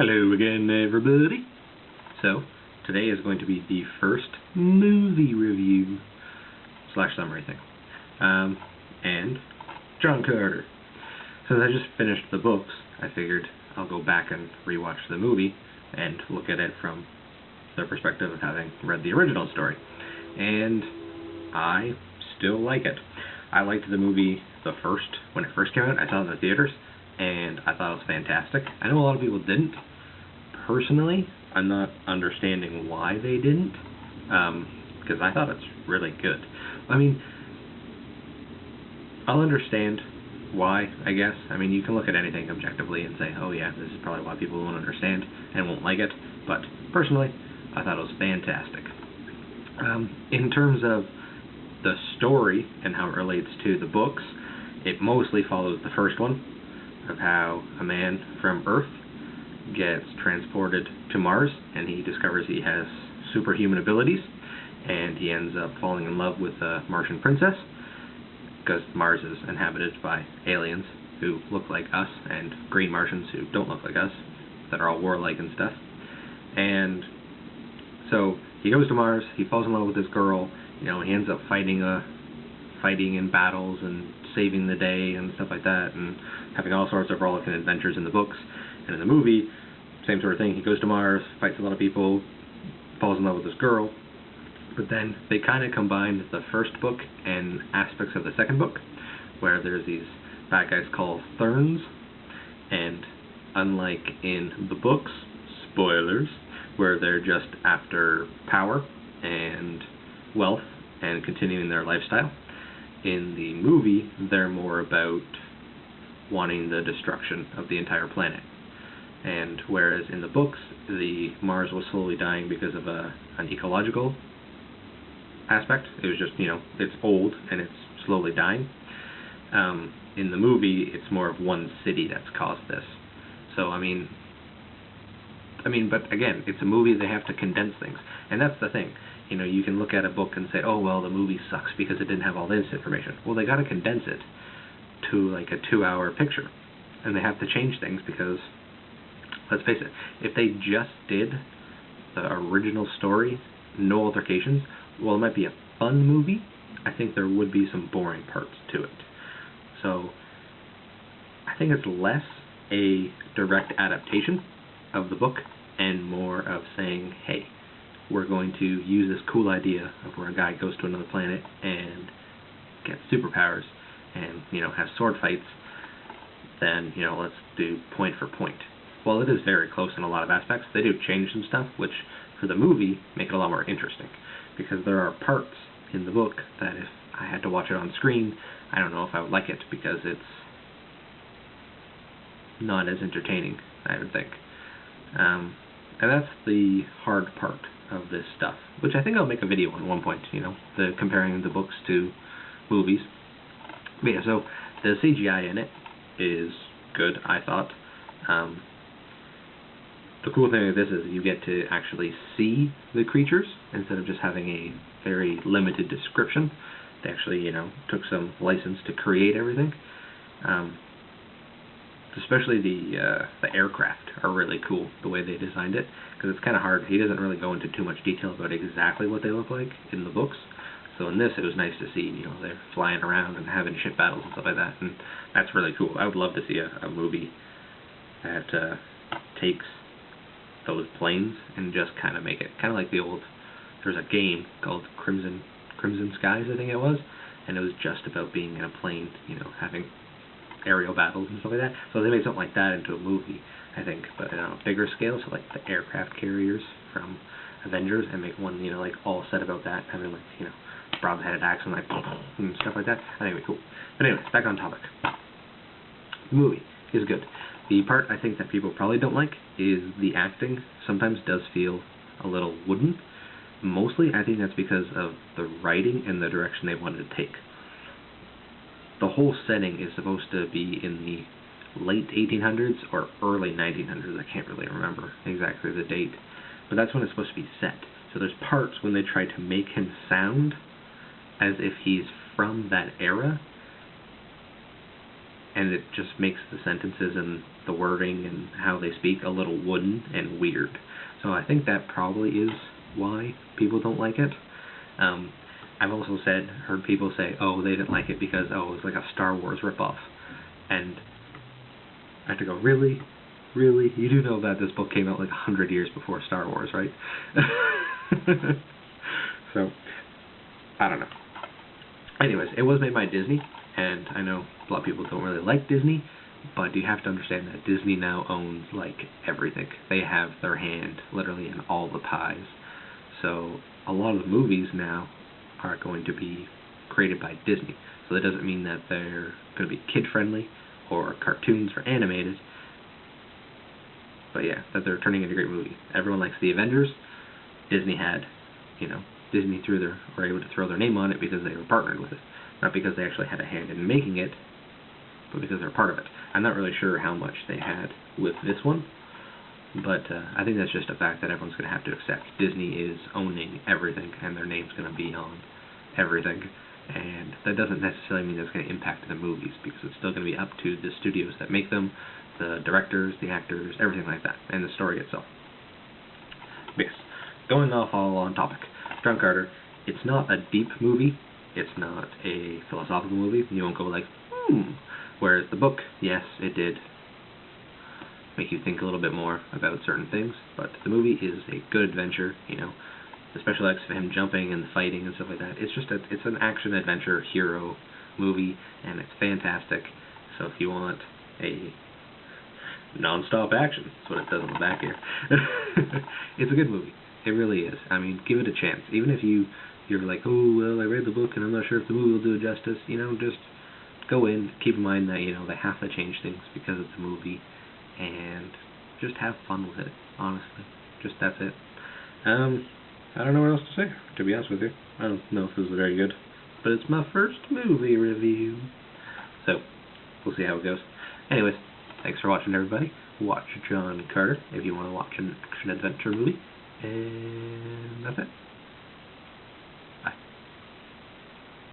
Hello again, everybody. So, today is going to be the first movie review / summary thing. And John Carter. Since I just finished the books, I figured I'll go back and rewatch the movie and look at it from the perspective of having read the original story. And I still like it. I liked the movie when it first came out. I saw it in the theaters, and I thought it was fantastic. I know a lot of people didn't. Personally, I'm not understanding why they didn't, because I thought it's really good. I mean, I'll understand why, I guess. I mean, you can look at anything objectively and say, oh yeah, this is probably why people won't understand and won't like it, but personally, I thought it was fantastic. In terms of the story and how it relates to the books, it mostly follows the first one, of how a man from Earth gets transported to Mars, and he discovers he has superhuman abilities, and he ends up falling in love with a Martian princess, because Mars is inhabited by aliens who look like us, and green Martians who don't look like us, that are all warlike and stuff. And so he goes to Mars, he falls in love with this girl, he ends up fighting in battles and saving the day and stuff like that, and having all sorts of rollicking adventures in the books. And in the movie, same sort of thing. He goes to Mars, fights a lot of people, falls in love with this girl. But then they kind of combined the first book and aspects of the second book, where there's these bad guys called Therns, and unlike in the books, spoilers, where they're just after power and wealth and continuing their lifestyle, in the movie they're more about wanting the destruction of the entire planet. And whereas in the books, the Mars was slowly dying because of an ecological aspect. It was just, it's old and it's slowly dying. In the movie, it's more of one city that's caused this. So, I mean, but again, it's a movie, they have to condense things. And that's the thing. You can look at a book and say, oh, well, the movie sucks because it didn't have all this information. Well, they got to condense it to like a 2-hour picture. And they have to change things because, let's face it, if they just did the original story, no altercations, well, it might be a fun movie. I think there would be some boring parts to it. So, I think it's less a direct adaptation of the book and more of saying, hey, we're going to use this cool idea of where a guy goes to another planet and gets superpowers and, have sword fights, then, let's do point for point. While it is very close in a lot of aspects, they do change some stuff, which, for the movie, make it a lot more interesting. Because there are parts in the book that if I had to watch it on screen, I don't know if I would like it, because it's not as entertaining, I would think. And that's the hard part of this stuff, which I think I'll make a video on one point, the comparing the books to movies. But yeah, so the CGI in it is good, I thought. The cool thing with this is you get to actually see the creatures instead of just having a very limited description. They actually, took some license to create everything. Especially the aircraft are really cool, the way they designed it, because it's kind of hard. He doesn't really go into too much detail about exactly what they look like in the books. So in this, it was nice to see, they're flying around and having ship battles and stuff like that, and that's really cool. I would love to see a movie that takes those planes and just kind of make it kind of like the old. There's a game called Crimson Skies, I think it was, and it was just about being in a plane, having aerial battles and stuff like that. So they made something like that into a movie, I think, but on a bigger scale, so like the aircraft carriers from Avengers, and make one, like all set about that, having like, broad-headed axe and like and stuff like that. I think it'd be cool. But anyways, back on topic. The movie is good. The part I think that people probably don't like is the acting. Sometimes does feel a little wooden. Mostly, I think that's because of the writing and the direction they wanted to take. The whole setting is supposed to be in the late 1800s or early 1900s. I can't really remember exactly the date, but that's when it's supposed to be set. So there's parts when they try to make him sound as if he's from that era, and it just makes the sentences and the wording and how they speak a little wooden and weird. So I think that probably is why people don't like it. I've also heard people say, oh, they didn't like it because, it was like a Star Wars ripoff. And I have to go, really? Really? You do know that this book came out like 100 years before Star Wars, right? So, I don't know. Anyways, it was made by Disney, and I know a lot of people don't really like Disney, but you have to understand that Disney now owns, like, everything. They have their hand, literally, in all the pies. So, a lot of the movies now are going to be created by Disney. So that doesn't mean that they're going to be kid-friendly, or cartoons, or animated. But yeah, that they're turning into great movies. Everyone likes The Avengers. Disney were able to throw their name on it because they were partnered with it. Not because they actually had a hand in making it, but because they're part of it. I'm not really sure how much they had with this one, but I think that's just a fact that everyone's going to have to accept. Disney is owning everything, and their name's going to be on everything. And that doesn't necessarily mean that's going to impact the movies, because it's still going to be up to the studios that make them, the directors, the actors, everything like that, and the story itself. But yes, going off all on topic. John Carter, it's not a deep movie, it's not a philosophical movie, you won't go like, Whereas the book, yes, it did make you think a little bit more about certain things, but the movie is a good adventure, the special effects of him jumping and fighting and stuff like that. It's an action adventure hero movie, and it's fantastic. So if you want a non-stop action, that's what it says on the back here. It's a good movie. It really is. I mean, give it a chance. Even if you're like, oh, well, I read the book and I'm not sure if the movie will do it justice, just go in, keep in mind that, they have to change things because it's a movie, and just have fun with it, honestly. That's it. I don't know what else to say, to be honest with you. I don't know if this is very good, but it's my first movie review. So, we'll see how it goes. Anyways, thanks for watching, everybody. Watch John Carter if you want to watch an action-adventure movie. And that's it.